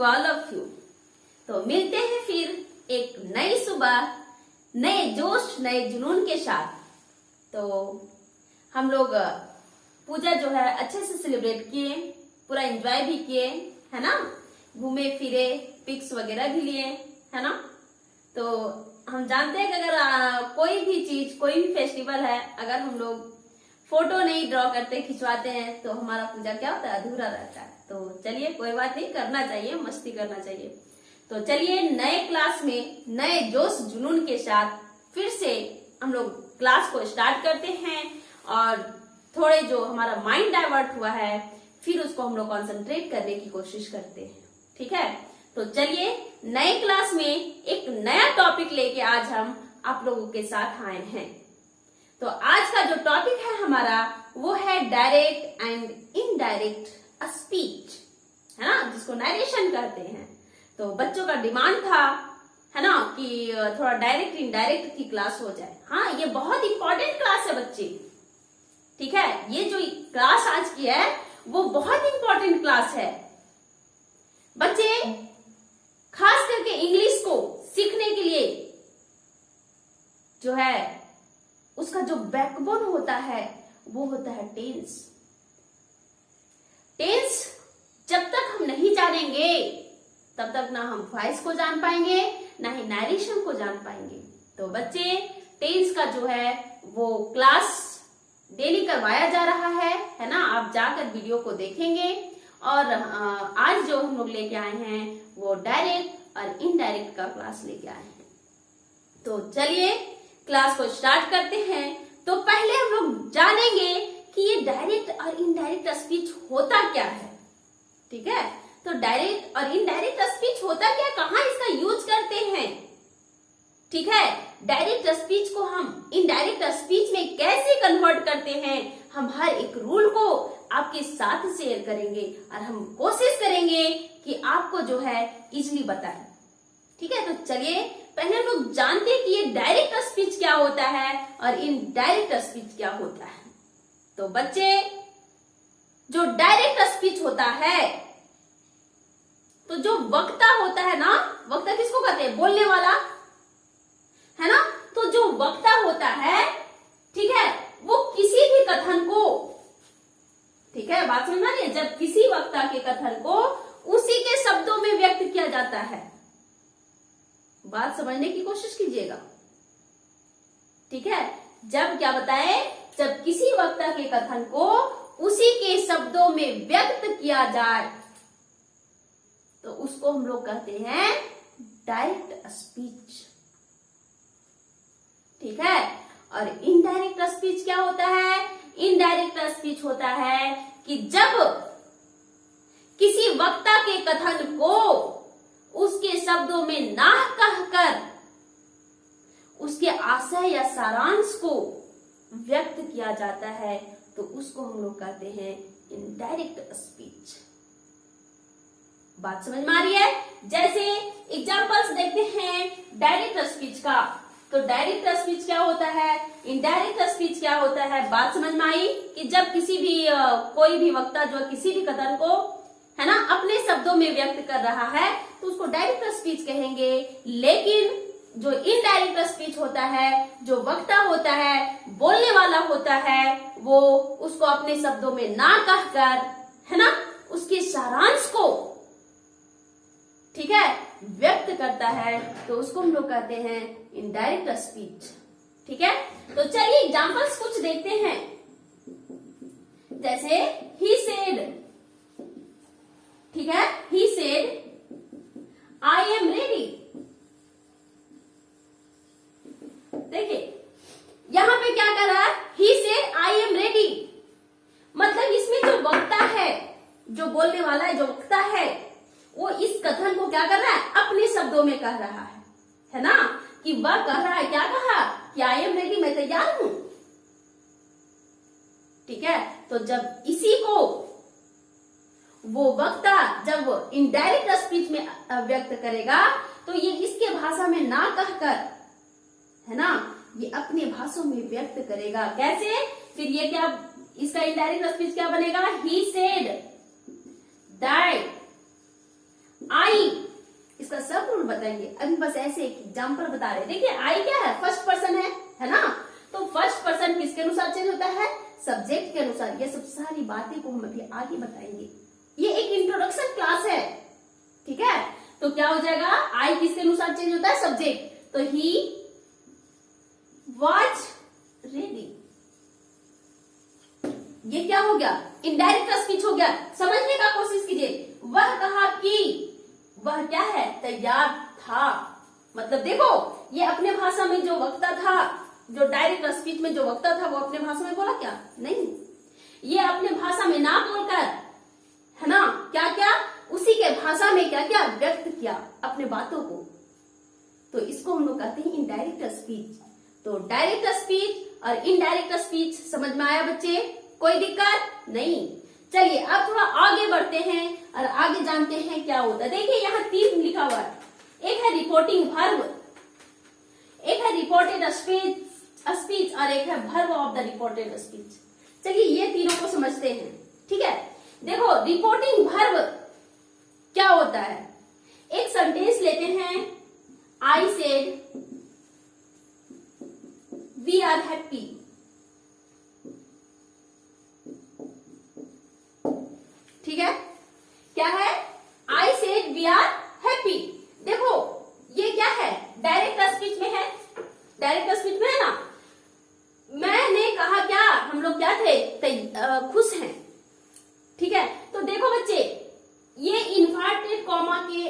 To all of you. तो मिलते हैं फिर एक नई सुबह, नए जोश, नए जुनून के साथ। तो हम लोग पूजा जो है अच्छे से सेलिब्रेट किए, पूरा एंजॉय भी किए, है ना, घूमे फिरे, पिक्स वगैरह भी लिए, है ना। तो हम जानते हैं कि अगर कोई भी चीज, कोई भी फेस्टिवल है, अगर हम लोग फोटो नहीं ड्रॉ करते, खिंचवाते हैं, तो हमारा पूजा क्या होता है, अधूरा रहता है। तो चलिए कोई बात नहीं, करना चाहिए, मस्ती करना चाहिए। तो चलिए नए क्लास में नए जोश जुनून के साथ फिर से हम लोग क्लास को स्टार्ट करते हैं, और थोड़े जो हमारा माइंड डाइवर्ट हुआ है फिर उसको हम लोग कॉन्सेंट्रेट करने की कोशिश करते हैं, ठीक है। तो चलिए नए क्लास में एक नया टॉपिक लेके आज हम आप लोगों के साथ आए हैं। तो आज का जो टॉपिक है हमारा वो है डायरेक्ट एंड इनडायरेक्ट स्पीच, है ना, जिसको नरेशन कहते हैं। तो बच्चों का डिमांड था, है ना, कि थोड़ा डायरेक्ट इनडायरेक्ट की क्लास हो जाए। हाँ, ये बहुत इंपॉर्टेंट क्लास है बच्चे, ठीक है। ये जो क्लास आज की है वो बहुत इंपॉर्टेंट क्लास है। बच्चे खास करके इंग्लिश को सीखने के लिए जो है उसका जो बैकबोन होता है वो होता है टेंस। टेंस जब तक हम नहीं जानेंगे तब तक ना हम वॉइस को जान पाएंगे, ना ही नरेशन को जान पाएंगे। तो बच्चे टेंस का जो है वो क्लास डेली करवाया जा रहा है ना। आप जाकर वीडियो को देखेंगे। और आज जो हम लोग लेके आए हैं वो डायरेक्ट और इनडायरेक्ट का क्लास लेके आए हैं। तो चलिए क्लास को स्टार्ट करते हैं। तो पहले हम लोग जानेंगे कि ये डायरेक्ट और इनडायरेक्ट स्पीच होता क्या है, ठीक है। तो डायरेक्ट और इनडायरेक्ट स्पीच होता क्या, कहाँ इसका यूज करते हैं, ठीक है। डायरेक्ट स्पीच को हम इनडायरेक्ट स्पीच में कैसे कन्वर्ट करते हैं, हम हर एक रूल को आपके साथ शेयर करेंगे और हम कोशिश करेंगे कि आपको जो है इजीली बताएं, ठीक है। तो चलिए पहले हम लोग जानते हैं कि ये डायरेक्ट स्पीच क्या होता है और इनडायरेक्ट स्पीच क्या होता है। तो बच्चे जो डायरेक्ट स्पीच होता है, तो जो वक्ता होता है ना, वक्ता किसको कहते हैं, बोलने वाला, है ना। तो जो वक्ता होता है, ठीक है, वो किसी भी कथन को, ठीक है, बात समझ में आ रही है, जब किसी वक्ता के कथन को उसी के शब्दों में व्यक्त किया जाता है, बात समझने की कोशिश कीजिएगा, ठीक है। जब क्या बताए, जब किसी वक्ता के कथन को उसी के शब्दों में व्यक्त किया जाए तो उसको हम लोग कहते हैं डायरेक्ट स्पीच, ठीक है। और इनडायरेक्ट स्पीच क्या होता है, इनडायरेक्ट स्पीच होता है कि जब किसी वक्ता के कथन को उसके शब्दों में ना कहकर उसके आशय या सारांश को व्यक्त किया जाता है तो उसको हम लोग कहते हैं इनडायरेक्ट स्पीच। बात समझ में आ रही है। जैसे एग्जांपल्स देखते हैं डायरेक्ट स्पीच का। तो डायरेक्ट स्पीच क्या होता है, इनडायरेक्ट स्पीच क्या होता है, बात समझ में आई कि जब किसी भी कोई भी वक्ता जो किसी भी कथन को, है ना, अपने शब्दों में व्यक्त कर रहा है तो उसको डायरेक्ट स्पीच कहेंगे। लेकिन जो इनडायरेक्ट स्पीच होता है, जो वक्ता होता है, बोलने वाला होता है, वो उसको अपने शब्दों में ना कहकर, है ना, उसके सारांश को, ठीक है, व्यक्त करता है तो उसको हम लोग कहते हैं इनडायरेक्ट स्पीच, ठीक है। तो चलिए एग्जांपल्स कुछ देखते हैं। जैसे ही सेड, ठीक है, he said I am ready. देखिए यहां पे क्या कर रहा है, he said I am ready, मतलब इसमें जो वक्ता है, जो बोलने वाला है, जो वक्ता है, वो इस कथन को क्या कर रहा है, अपने शब्दों में कह रहा है ना, कि वह कह रहा है, क्या कहा, कि आई एम रेडी, मैं तैयार हूं, ठीक है। तो जब इसी को वो वक्ता जब इनडायरेक्ट स्पीच में व्यक्त करेगा तो ये इसके भाषा में ना कहकर, है ना, ये अपने भाषा में व्यक्त करेगा। कैसे, फिर ये क्या, इसका इनडायरेक्ट स्पीच क्या बनेगा, ही सेड दैट आई जरूर बताएंगे, अभी बस ऐसे एक एग्जाम्पल बता रहे हैं। देखिए आई क्या है, फर्स्ट पर्सन है ना, तो फर्स्ट पर्सन किसके अनुसार चेंज होता है, सब्जेक्ट के अनुसार। ये सब सारी बातें को हम अभी आगे बताएंगे, ये एक इंट्रोडक्शन क्लास है, ठीक है। तो क्या हो जाएगा, आई किसके अनुसार चेंज होता है, सब्जेक्ट, तो ही वॉज रेडी, ये क्या हो गया, इनडायरेक्ट स्पीच हो गया। समझने का कोशिश कीजिए, वह कहा कि, वह क्या है, तैयार था। मतलब देखो, ये अपने भाषा में जो वक्ता था, जो डायरेक्ट स्पीच में जो वक्ता था, वो अपने भाषा में बोला क्या, नहीं, ये अपने भाषा में ना बोलकर, है ना, क्या क्या उसी के भाषा में क्या क्या व्यक्त किया अपने बातों को, तो इसको हम लोग कहते हैं इनडायरेक्ट स्पीच। तो डायरेक्ट स्पीच और इनडायरेक्ट स्पीच समझ में आया बच्चे, कोई दिक्कत नहीं। चलिए अब थोड़ा आगे बढ़ते हैं और आगे जानते हैं क्या होता है। देखिए यहाँ 3 लिखा हुआ है, एक है रिपोर्टिंग वर्ब, एक है रिपोर्टेड स्पीच और एक है verb of the reported speech. चलिए ये तीनों को समझते हैं, ठीक है। देखो रिपोर्टिंग वर्ब क्या होता है, एक सेंटेंस लेते हैं, I said we are happy, ठीक है, क्या है, I said we are happy. देखो ये क्या है, डायरेक्ट स्पीच में है, डायरेक्ट स्पीच में है ना, मैंने कहा क्या, हम लोग क्या थे, खुश हैं, ठीक है। तो देखो बच्चे, ये इन्वर्टेड कॉमा के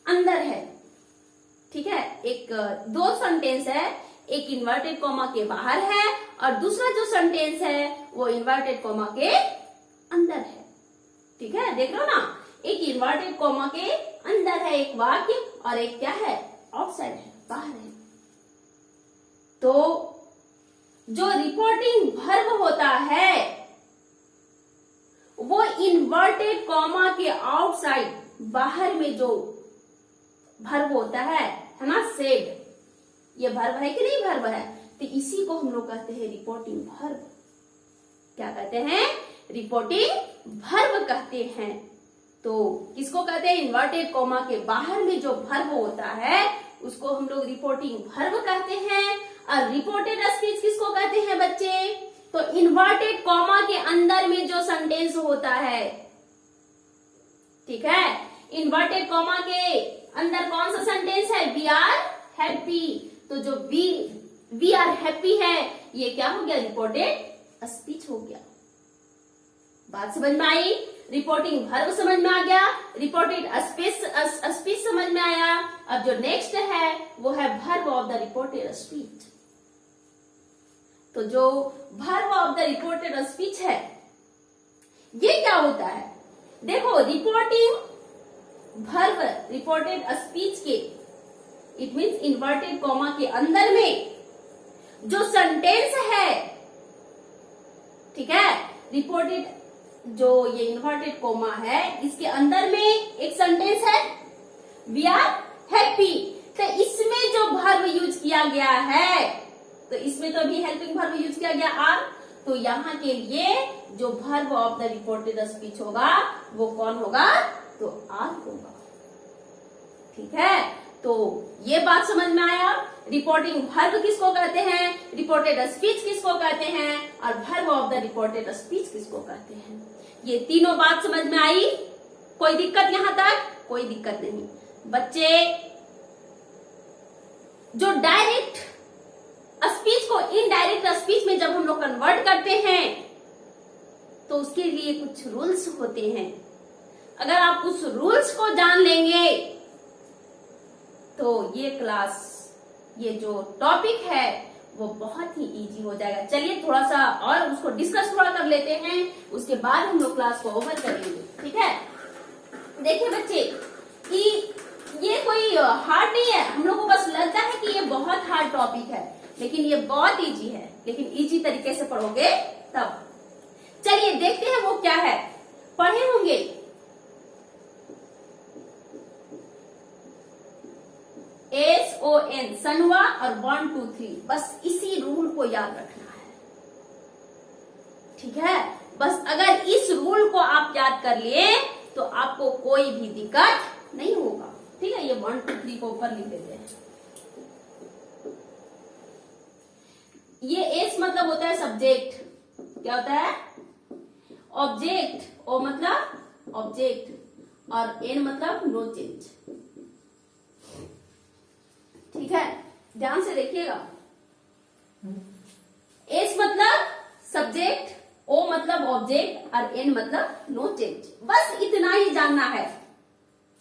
अंदर है, ठीक है, एक 2 सेंटेंस है, एक इन्वर्टेड कॉमा के बाहर है और दूसरा जो सेंटेंस है वो इन्वर्टेड कॉमा के अंदर है, ठीक है, देख लो ना, एक इन्वर्टेड कॉमा के अंदर है एक वाक्य और एक क्या है, आउटसाइड है, बाहर है। तो जो रिपोर्टिंग वर्ब होता है वो इन्वर्टेड कॉमा के आउटसाइड, बाहर में जो वर्ब होता है ना, सेड, ये वर्ब है कि नहीं, वर्ब है, तो इसी को हम लोग कहते हैं रिपोर्टिंग वर्ब। क्या कहते हैं, रिपोर्टिंग वर्ब कहते हैं। तो किसको कहते हैं, इन्वर्टेड कॉमा के बाहर में जो वर्ब होता है उसको हम लोग रिपोर्टिंग वर्ब कहते हैं। और रिपोर्टेड स्पीच किसको कहते हैं बच्चे, तो इन्वर्टेड कॉमा के अंदर में जो सेंटेंस होता है, ठीक है, इन्वर्टेड कॉमा के अंदर कौन सा सेंटेंस है, वी आर हैप्पी, तो जो वी आर हैप्पी है ये क्या हो गया, रिपोर्टेड स्पीच हो गया। बात समझ में आई, रिपोर्टिंग वर्ब समझ में आ गया, रिपोर्टेड स्पीच समझ में आया। अब जो नेक्स्ट है वो है verb of the reported speech. तो जो verb of the reported speech है ये क्या होता है, देखो रिपोर्टिंग वर्ब रिपोर्टेड स्पीच के, इट मीन्स इन्वर्टेड कॉमा के अंदर में जो सेंटेंस है, ठीक है, रिपोर्टेड जो ये इन्वर्टेड कॉमा है इसके अंदर में एक सेंटेंस है, वी आर हैप्पी, तो इसमें जो वर्ब यूज किया गया है, तो इसमें तो भी हेल्पिंग वर्ब यूज किया गया आर, तो यहाँ के लिए जो verb of the reported speech होगा वो कौन होगा, तो आर होगा, ठीक है। तो ये बात समझ में आया, रिपोर्टिंग वर्ब किसको कहते हैं, रिपोर्टेड स्पीच किसको कहते हैं और verb of the reported speech किसको कहते हैं। ये तीनों बात समझ में आई, कोई दिक्कत यहां तक, कोई दिक्कत नहीं। बच्चे जो डायरेक्ट स्पीच को इनडायरेक्ट स्पीच में जब हम लोग कन्वर्ट करते हैं तो उसके लिए कुछ रूल्स होते हैं। अगर आप उस रूल्स को जान लेंगे तो ये क्लास, ये जो टॉपिक है वो बहुत ही इजी हो जाएगा। चलिए थोड़ा सा और उसको डिस्कस थोड़ा कर लेते हैं, उसके बाद हम लोग क्लास को ओवर करेंगे, ठीक है। देखिए बच्चे, ये कोई हार्ड नहीं है, हम लोग को बस लगता है कि ये बहुत हार्ड टॉपिक है, लेकिन ये बहुत इजी है, लेकिन इजी तरीके से पढ़ोगे तब। चलिए देखते हैं वो क्या है, पढ़े होंगे SON सनवा और 1 2 3, बस इसी रूल को याद रखना है, ठीक है। बस अगर इस रूल को आप याद कर लिए तो आपको कोई भी दिक्कत नहीं होगा, ठीक है। ये 1 2 3 को ऊपर लिख देते हैं। ये एस मतलब होता है सब्जेक्ट, क्या होता है ऑब्जेक्ट, ओ मतलब ऑब्जेक्ट और एन मतलब नो चेंज। ठीक है, ध्यान से देखिएगा। एस मतलब सब्जेक्ट, ओ मतलब ऑब्जेक्ट और एन मतलब नो चेंज। बस इतना ही जानना है।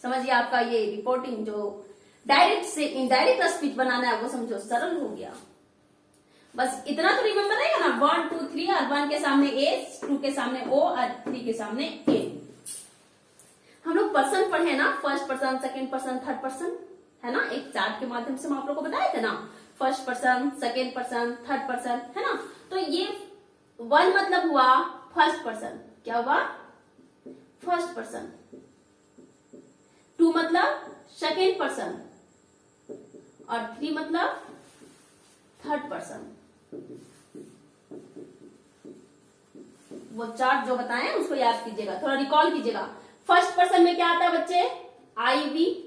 समझिए, आपका ये रिपोर्टिंग जो डायरेक्ट से इनडायरेक्ट स्पीच बनाना है वो समझो सरल हो गया। बस इतना तो रिमेंबर रहेगा ना, 1 2 3 और 1 के सामने एस, 2 के सामने ओ और 3 के सामने एन। हम लोग पर्सन पढ़े ना, first person, second person, third person, है ना। एक चार्ट के माध्यम से हम आप लोग को बताए थे ना, first person, second person, third person, है ना। तो ये 1 मतलब हुआ फर्स्ट पर्सन, क्या हुआ फर्स्ट पर्सन। 2 मतलब सेकेंड पर्सन और 3 मतलब थर्ड पर्सन। वो चार्ट जो बताएं उसको याद कीजिएगा, थोड़ा रिकॉल कीजिएगा। फर्स्ट पर्सन में क्या आता है बच्चे, आई वी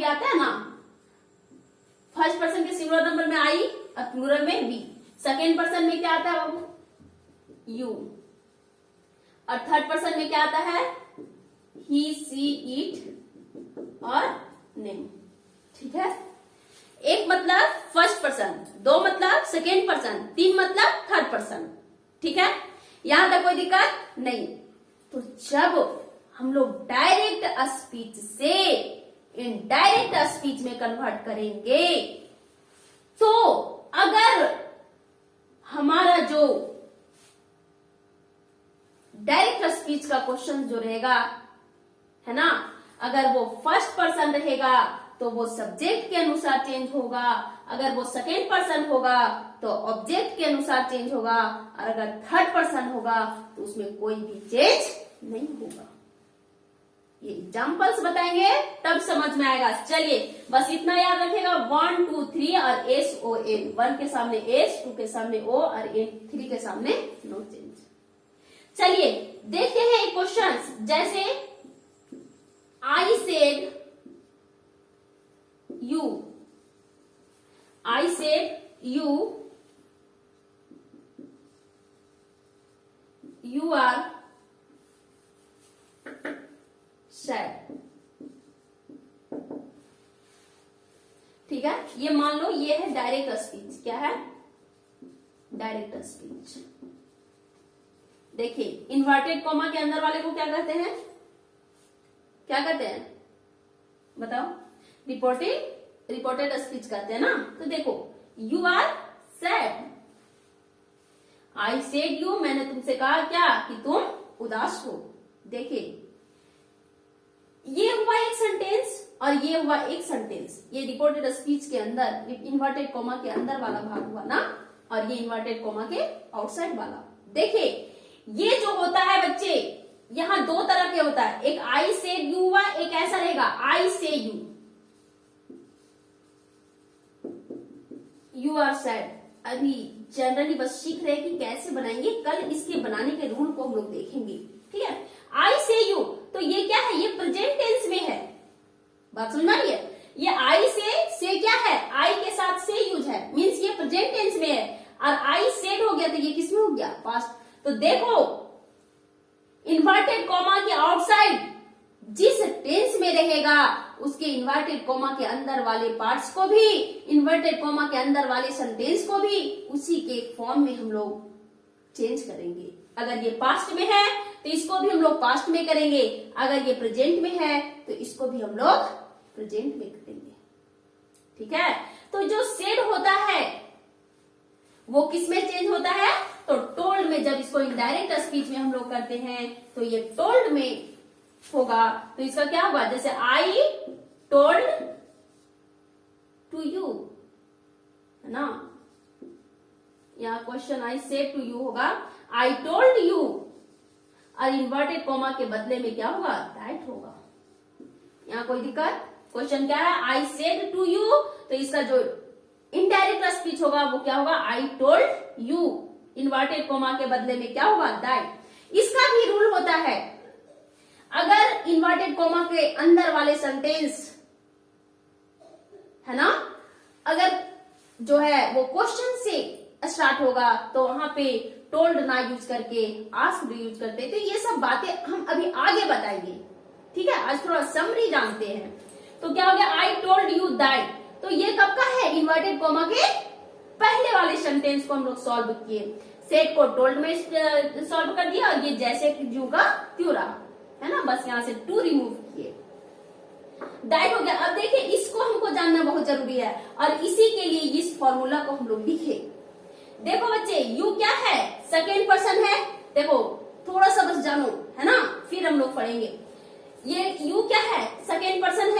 आता है ना। फर्स्ट पर्सन के सिंगुलर नंबर में आई और प्लूरल में वी। सेकेंड पर्सन में क्या आता है बाबू, यू। और थर्ड पर्सन में क्या आता है, ही सी इट और नेम। ठीक है, एक मतलब फर्स्ट पर्सन, 2 मतलब सेकेंड पर्सन, 3 मतलब थर्ड पर्सन। ठीक है, यहां तक कोई दिक्कत नहीं। तो जब हम लोग डायरेक्ट स्पीच से इनडायरेक्ट स्पीच में कन्वर्ट करेंगे, तो अगर हमारा जो डायरेक्ट स्पीच का क्वेश्चन जो रहेगा, है ना, अगर वो फर्स्ट पर्सन रहेगा तो वो सब्जेक्ट के अनुसार चेंज होगा, अगर वो सेकेंड पर्सन होगा तो ऑब्जेक्ट के अनुसार चेंज होगा, और अगर थर्ड पर्सन होगा तो उसमें कोई भी चेंज नहीं होगा। ये एग्जाम्पल्स बताएंगे तब समझ में आएगा। चलिए बस इतना याद रखिएगा, 1 2 3 और एस ओ एन। 1 के सामने एस, 2 के सामने ओ और 3 के सामने नो चेंज। चलिए देखते हैं एक क्वेश्चन, जैसे आई said you, I said you are sad। ठीक है, ये मान लो ये है डायरेक्ट स्पीच। क्या है डायरेक्ट स्पीच। देखिए इन्वर्टेड कॉमा के अंदर वाले को क्या कहते हैं, क्या कहते हैं बताओ, रिपोर्टेड स्पीच कहते हैं ना। तो देखो, you are sad, I said you, मैंने तुमसे कहा क्या कि तुम उदास हो। देखिए ये हुआ एक सेंटेंस और ये हुआ एक सेंटेंस। ये रिपोर्टेड स्पीच के अंदर इन्वर्टेड कॉमा के अंदर वाला भाग हुआ ना, और ये इन्वर्टेड कॉमा के आउटसाइड वाला। देखिए ये जो होता है बच्चे, यहां 2 तरह के होता है, एक आई सेड यू हुआ, एक ऐसा रहेगा आई से यू आर सैड। अभी जनरली बस सीख रहे हैं कि कैसे बनाएंगे, कल इसके बनाने के रूल को हम लोग देखेंगे। ठीक है, आई से यू, तो ये क्या है, ये प्रेजेंट टेंस में है। बात समझ में आ रही है, ये आई से क्या है, आई के साथ से यूज है, मीन्स ये प्रेजेंट टेंस में है। और आई सेड हो गया तो ये किसमें हो गया, पास्ट। तो देखो इन्वर्टेड कॉमा के आउटसाइड जिस टेंस में रहेगा उसके इन्वर्टेड कॉमा के अंदर वाले पार्ट्स को भी, इन्वर्टेड कॉमा के अंदर वाले सेंटेंस को भी उसी के फॉर्म में हम लोग चेंज करेंगे। अगर ये पास्ट में है तो इसको भी हम लोग पास्ट में करेंगे, अगर ये प्रेजेंट में है तो इसको भी हम लोग प्रेजेंट में करेंगे। ठीक है, तो जो सेड होता है वो किस में चेंज होता है, तो टोल्ड में। जब इसको इनडायरेक्ट स्पीच में हम लोग करते हैं तो ये टोल्ड में होगा। तो इसका क्या होगा, जैसे आई टोल्ड टू यू, है ना, यहाँ question I said to you होगा, आई टोल्ड यू, और इन्वर्टेड कॉमा के बदले में क्या होगा, दैट होगा। यहाँ कोई दिक्कत, क्वेश्चन क्या है, आई सेड टू यू, तो इसका जो इनडायरेक्ट स्पीच होगा वो क्या होगा, I told you, inverted comma के बदले में क्या होगा, दैट। इसका भी रूल होता है, अगर इन्वर्टेड कॉमा के अंदर वाले सेंटेंस है ना, अगर जो है वो क्वेश्चन से स्टार्ट होगा तो वहां पे टोल्ड ना यूज करके आस्क्ड यूज करते। तो ये सब बातें हम अभी आगे बताएंगे, ठीक है। आज थोड़ा समरी जानते हैं। तो क्या हो गया, आई टोल्ड यू दैट, तो ये कब का है, इन्वर्टेड कॉमा के पहले वाले सेंटेंस को हम लोग सॉल्व किए। सेट को टोल्ड में सॉल्व कर दिया और ये जैसे जू का त्यों रहा, है ना, बस यहां से टू रिमूव किए, दैट हो गया। अब देखिए इसको हमको जानना बहुत जरूरी है और इसी के लिए इस फॉर्मूला को हम लोग लिखे। देखो बच्चे, यू क्या है, सेकेंड पर्सन है। देखो थोड़ा सा बस जानो, है ना, फिर हम लोग पढ़ेंगे। ये यू क्या है, सेकेंड पर्सन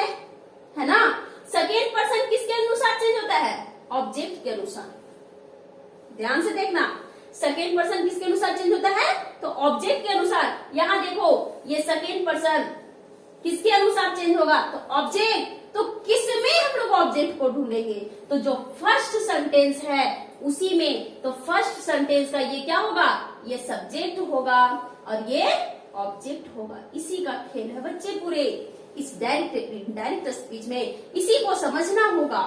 है ना। सेकेंड पर्सन किसके अनुसार चेंज होता है, ऑब्जेक्ट के अनुसार। ध्यान से देखना, सेकेंड पर्सन किसके अनुसार चेंज होता है, तो ऑब्जेक्ट के अनुसार। यहां देखो ये सेकेंड पर्सन किसके अनुसार चेंज होगा, तो ऑब्जेक्ट। तो किसमें हम लोग ऑब्जेक्ट को ढूंढेंगे, तो जो फर्स्ट सेंटेंस है उसी में। तो फर्स्ट सेंटेंस का ये क्या होगा, ये सब्जेक्ट होगा और ये ऑब्जेक्ट होगा। इसी का खेल है बच्चे पूरे इस डायरेक्ट स्पीच में, इसी को समझना होगा।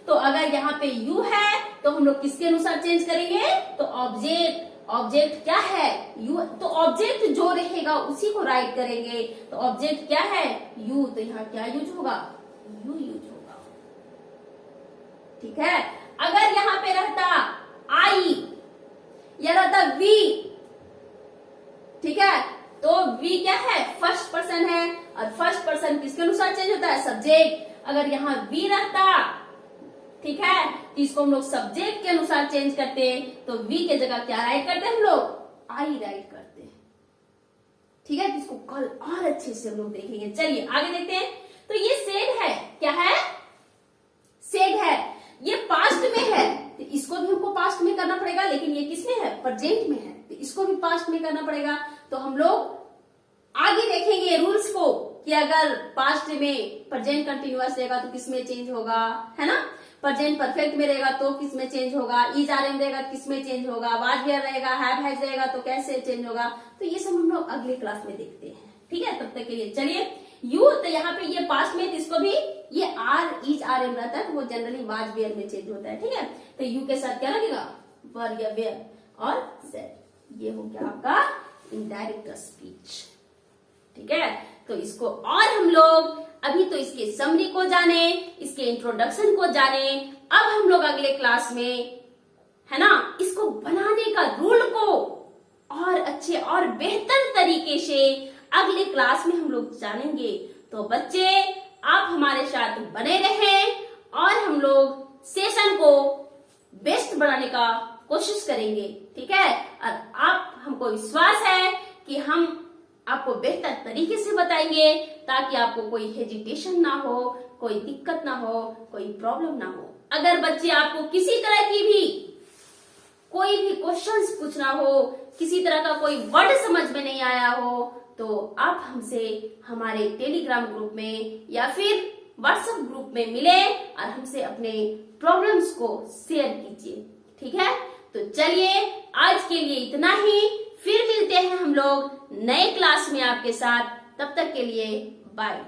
तो अगर यहाँ पे यू है तो हम लोग किसके अनुसार चेंज करेंगे, तो ऑब्जेक्ट। ऑब्जेक्ट क्या है, यू, तो ऑब्जेक्ट जो रहेगा उसी को राइट करेंगे। तो ऑब्जेक्ट क्या है, यू, तो यहाँ क्या यूज होगा, यू यूज होगा, ठीक है। अगर यहाँ पे रहता आई या रहता वी, ठीक है, तो वी क्या है, फर्स्ट पर्सन है और फर्स्ट पर्सन किसके अनुसार चेंज होता है, सब्जेक्ट। अगर यहाँ वी रहता, ठीक है, तो इसको हम लोग सब्जेक्ट के अनुसार चेंज करते हैं। तो वी के जगह क्या राइट करते हैं हम लोग, आई राइट करते हैं, ठीक है। इसको कल और अच्छे से हम लोग देखेंगे। चलिए आगे देखते हैं। तो ये सेड है, क्या है, सेड है, ये पास्ट में है, तो इसको भी हमको पास्ट में करना पड़ेगा। लेकिन ये किस में है, प्रेजेंट में है, तो इसको भी पास्ट में करना पड़ेगा। तो हम लोग आगे देखेंगे रूल्स को कि अगर पास्ट में प्रेजेंट कंटिन्यूअस रहेगा तो किसमें चेंज होगा, है ना। प्रेजेंट परफेक्ट में रहेगा तो किसमें चेंज होगा, इज आर एम रहेगा किसमें चेंज होगा, वाज वेयर रहेगा, हैव हैज रहेगा तो कैसे चेंज होगा। तो ये सब हम लोग अगले क्लास में देखते हैं, ठीक है। तब तक के लिए चलिए, यू, तो यहाँ पे ये पास्ट में, इसको भी ये आर, इज, आर एम रहता है तो वो जनरली वाज वेयर में चेंज होता है, ठीक है। तो यू के साथ क्या लगेगा, वर या वेयर और सेड। ये हो गया आपका इनडायरेक्ट स्पीच, ठीक है। तो इसको और हम लोग अभी तो इसके समरी को जाने, इसके इंट्रोडक्शन को जाने। अब हम लोग अगले क्लास में, है ना, इसको बनाने का रूल को और अच्छे और बेहतर तरीके से अगले क्लास में हम लोग जानेंगे। तो बच्चे आप हमारे साथ बने रहें और हम लोग सेशन को बेस्ट बनाने का कोशिश करेंगे, ठीक है। और आप, हमको विश्वास है कि हम आपको बेहतर तरीके से बताएंगे ताकि आपको कोई हेजिटेशन ना हो, कोई दिक्कत ना हो, कोई प्रॉब्लम ना हो। अगर बच्चे आपको किसी तरह की भी कोई भी क्वेश्चंस पूछना हो, किसी तरह का कोई वर्ड समझ में नहीं आया हो, तो आप हमसे हमारे टेलीग्राम ग्रुप में या फिर व्हाट्सएप ग्रुप में मिले और हमसे अपने प्रॉब्लम्स को शेयर कीजिए, ठीक है। तो चलिए आज के लिए इतना ही, फिर मिलते हैं हम लोग नए क्लास में आपके साथ। तब तक के लिए बाय।